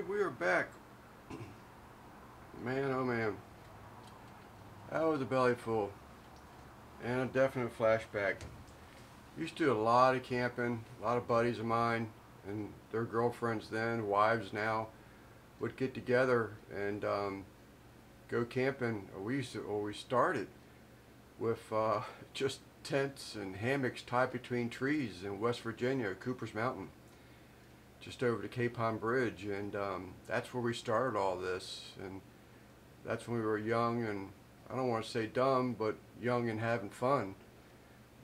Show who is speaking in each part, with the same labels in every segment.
Speaker 1: YouTube, we are back. Man, oh man, that was a belly full and a definite flashback. Used to do a lot of camping. A lot of buddies of mine and their girlfriends then, wives now, would get together and go camping. We started with just tents and hammocks tied between trees in West Virginia, Cooper's Mountain, just over the Cape Pond Bridge, and that's where we started all this. And that's when we were young, and I don't want to say dumb, but young and having fun.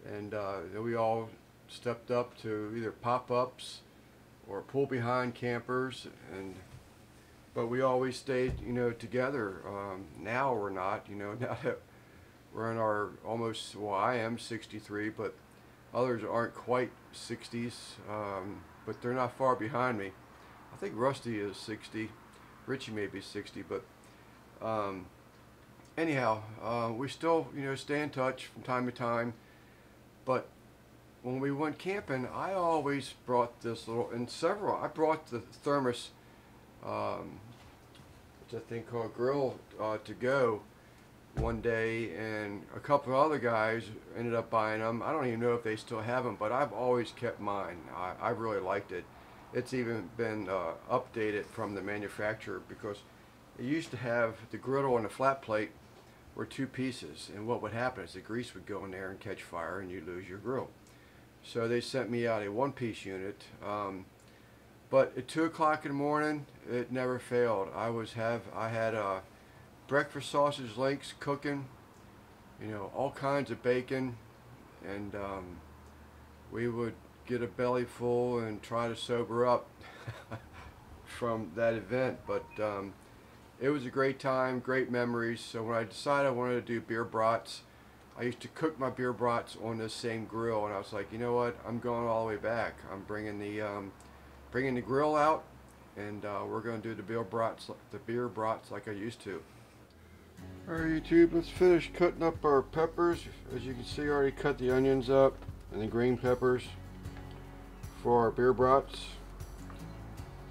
Speaker 1: And then we all stepped up to either pop-ups or pull behind campers, but we always stayed, together. Now we're not, now that we're in our almost, well, I am 63, but others aren't quite 60s, but they're not far behind me. I think Rusty is 60, Richie may be 60, but anyhow, we still, stay in touch from time to time. But when we went camping, I always brought this I brought the Thermos, it's a thing called Grill, to go one day, and a couple of other guys ended up buying them. I don't even know if they still have them, but I've always kept mine. I really liked it. It's even been updated from the manufacturer, because it used to have the griddle and the flat plate were two pieces, and what would happen is the grease would go in there and catch fire and you lose your grill. So they sent me out a one-piece unit, but at 2 o'clock in the morning it never failed. I had breakfast sausage links cooking, all kinds of bacon, and we would get a belly full and try to sober up from that event. But it was a great time, great memories. So when I decided I wanted to do beer brats, I used to cook my beer brats on this same grill, and I was like, you know what, I'm going all the way back. I'm bringing the grill out, and we're going to do the beer brats like I used to. Alright YouTube, let's finish cutting up our peppers. As you can see, I already cut the onions up and the green peppers for our beer brats.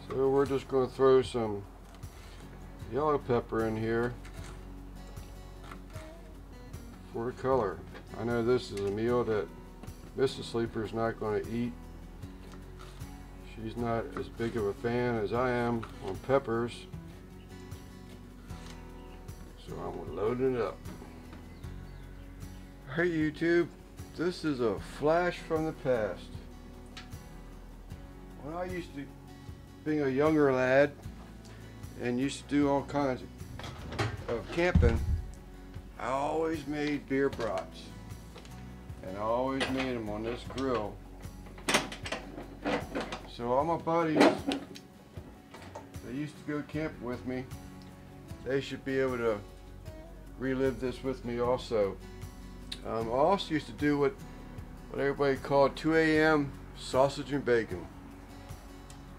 Speaker 1: So we're just going to throw some yellow pepper in here for the color. I know this is a meal that Mrs. Sleeper is not going to eat. She's not as big of a fan as I am on peppers. So I'm loading it up. Hey YouTube, this is a flash from the past. When I used to, being a younger lad, and used to do all kinds of camping, I always made beer brats, and I always made them on this grill. So all my buddies that used to go camping with me, they should be able to relive this with me also. I also used to do what everybody called 2 a.m. sausage and bacon.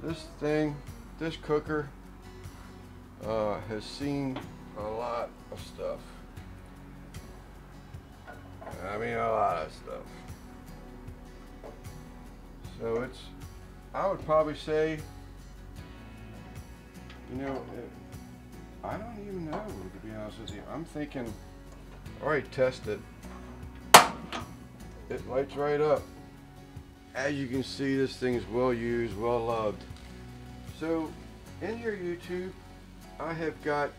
Speaker 1: This cooker has seen a lot of stuff. I mean, a lot of stuff. So I would probably say, I don't even know, to be honest with you. I'm thinking, alright, test it. It lights right up. As you can see, this thing is well used, well loved. So, in here YouTube, I have got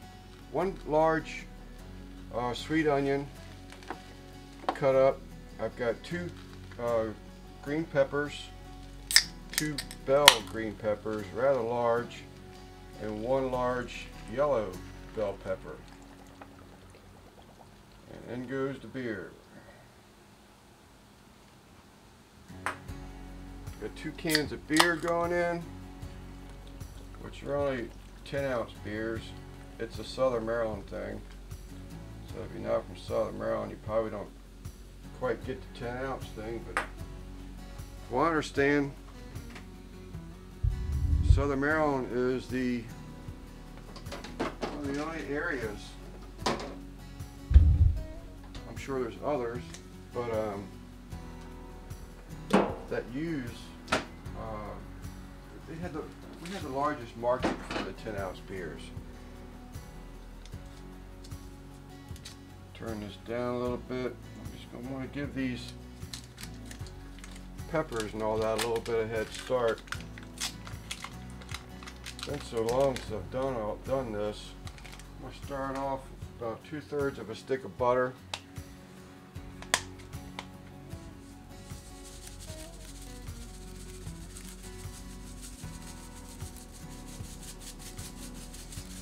Speaker 1: one large sweet onion cut up. I've got two green peppers, two bell green peppers, rather large, and one large yellow bell pepper. And in goes the beer. Got 2 cans of beer going in, which are only 10-ounce beers. It's a Southern Maryland thing. So if you're not from Southern Maryland, you probably don't quite get the 10-ounce thing, but from what I understand, Southern Maryland is one of the only areas, I'm sure there's others, but that use, they had the We have the largest market for the 10-ounce beers. Turn this down a little bit. I'm just going to want to give these peppers and all that a little bit of head start. It's been so long since I've done this. I'm going to start off with about 2/3 of a stick of butter.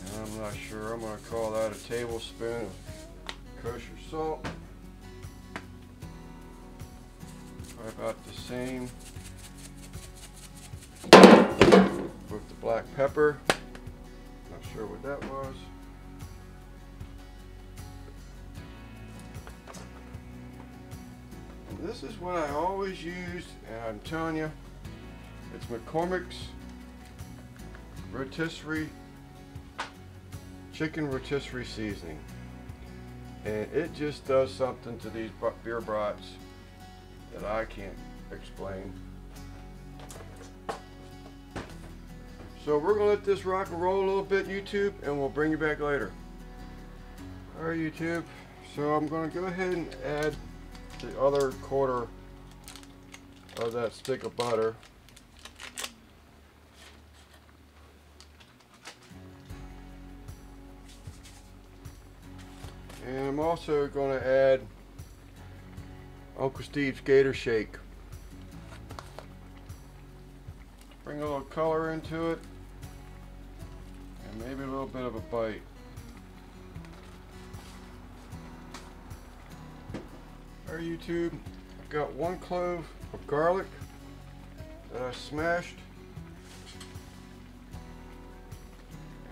Speaker 1: And I'm not sure, I'm going to call that a tablespoon of kosher salt. Probably about the same with the black pepper. Not sure what that was. And this is what I always use, and I'm telling you, it's McCormick's rotisserie chicken rotisserie seasoning. And it just does something to these beer brats that I can't explain. So we're gonna let this rock and roll a little bit, YouTube, and we'll bring you back later. Alright, YouTube, so I'm gonna go ahead and add the other 1/4 of that stick of butter. And I'm also going to add Uncle Steve's Gator Shake. Bring a little color into it and maybe a little bit of a bite. Alright, YouTube, I've got 1 clove of garlic that I smashed,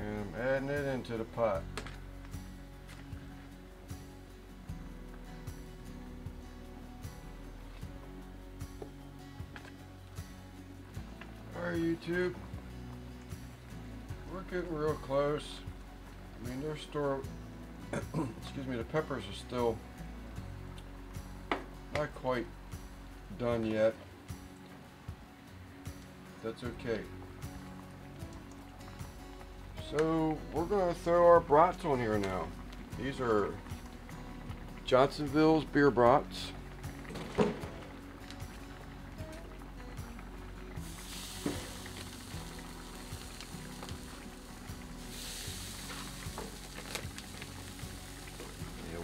Speaker 1: and I'm adding it into the pot. Alright, YouTube, we're getting real close. I mean, they're still, excuse me, the peppers are still not quite done yet. That's okay. So we're going to throw our brats on here now. These are Johnsonville's beer brats.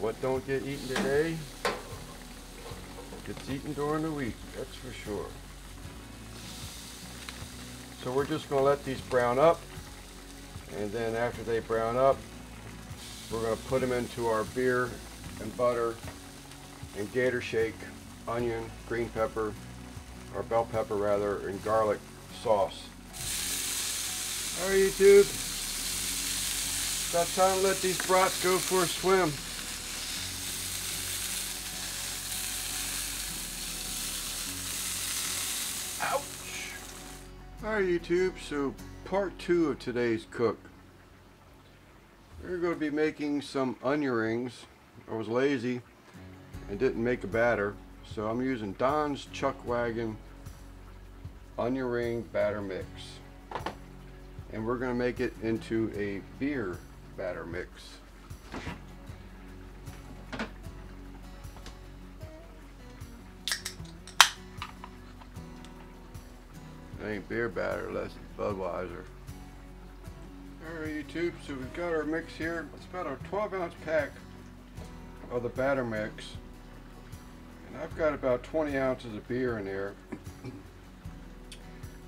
Speaker 1: What don't get eaten today gets eaten during the week, that's for sure. So we're just going to let these brown up, and then after they brown up, we're going to put them into our beer and butter and gator shake, onion, green pepper, or bell pepper rather, and garlic sauce. Alright, YouTube, it's about time to let these brats go for a swim. Alright, YouTube, so part 2 of today's cook. We're going to be making some onion rings. I was lazy and didn't make a batter, so I'm using Don's Chuck Wagon onion ring batter mix. And we're going to make it into a beer batter mix. That ain't beer batter, that's Budweiser. Alright, YouTube, so we've got our mix here. It's about a 12-ounce pack of the batter mix. And I've got about 20 ounces of beer in there.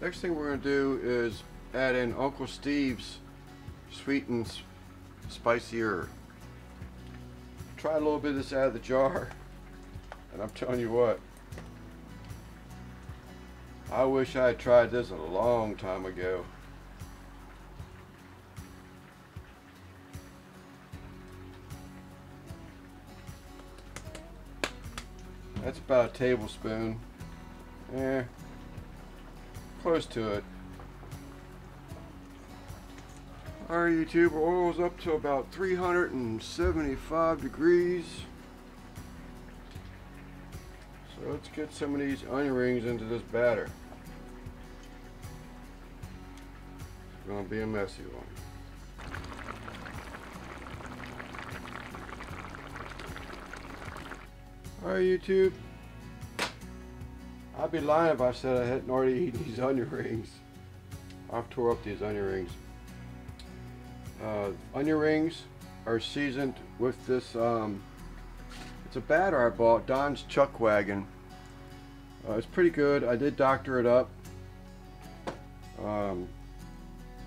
Speaker 1: Next thing we're going to do is add in Uncle Steve's sweet and spicier. Tried a little bit of this out of the jar, and I'm telling you what, I wish I had tried this a long time ago. That's about a tablespoon. Close to it. Alright, YouTube, our oil's up to about 375 degrees. So let's get some of these onion rings into this batter. gonna be a messy one. Alright, YouTube. I'd be lying if I said I hadn't already eaten these onion rings. I've tore up these onion rings. Onion rings are seasoned with this, it's a batter I bought, Don's Chuck Wagon. It's pretty good. I did doctor it up.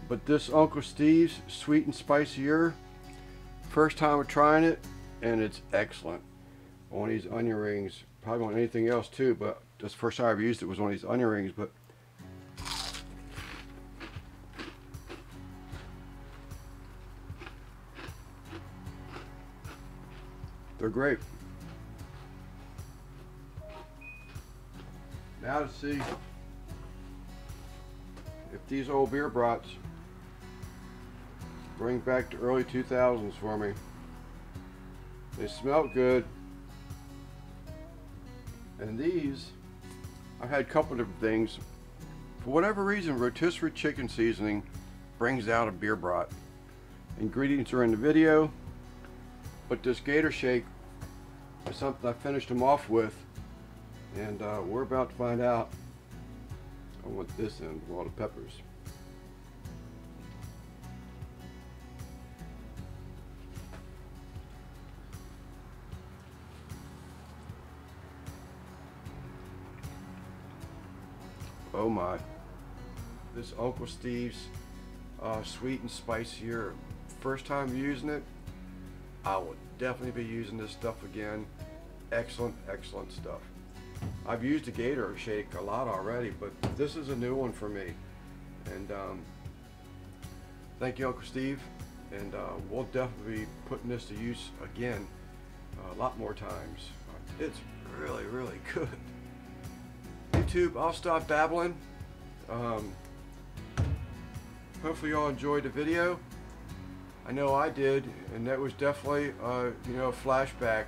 Speaker 1: But this Uncle Steve's Sweet and Spicier, first time of trying it, and it's excellent. On these onion rings, probably on anything else too, but this first time I've used it was on these onion rings. But they're great. Now to see if these old beer brats bring back the early 2000s for me. They smell good. And these, I've had a couple of different things. For whatever reason, rotisserie chicken seasoning brings out a beer brat. Ingredients are in the video, but this gator shake is something I finished them off with, and we're about to find out. I want this in with all the peppers. Oh my. This Uncle Steve's Sweet and Spicier, first time using it. I will definitely be using this stuff again. Excellent, excellent stuff. I've used the gator shake a lot already, but this is a new one for me. And thank you, Uncle Steve. And we'll definitely be putting this to use again a lot more times. It's really, really good. YouTube, I'll stop babbling. Hopefully y'all enjoyed the video. I know I did, and that was definitely you know, a flashback.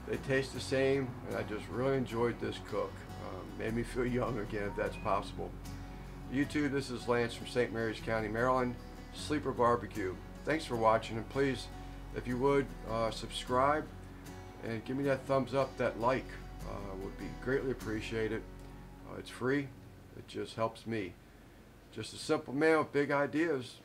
Speaker 1: They taste the same, and I just really enjoyed this cook. Made me feel young again, if that's possible. YouTube, this is Lance from St. Mary's County, Maryland, Sleeper BBQ. Thanks for watching, and please, if you would, subscribe and give me that thumbs up, that like. Would be greatly appreciated. It's free. It just helps me. Just a simple man with big ideas.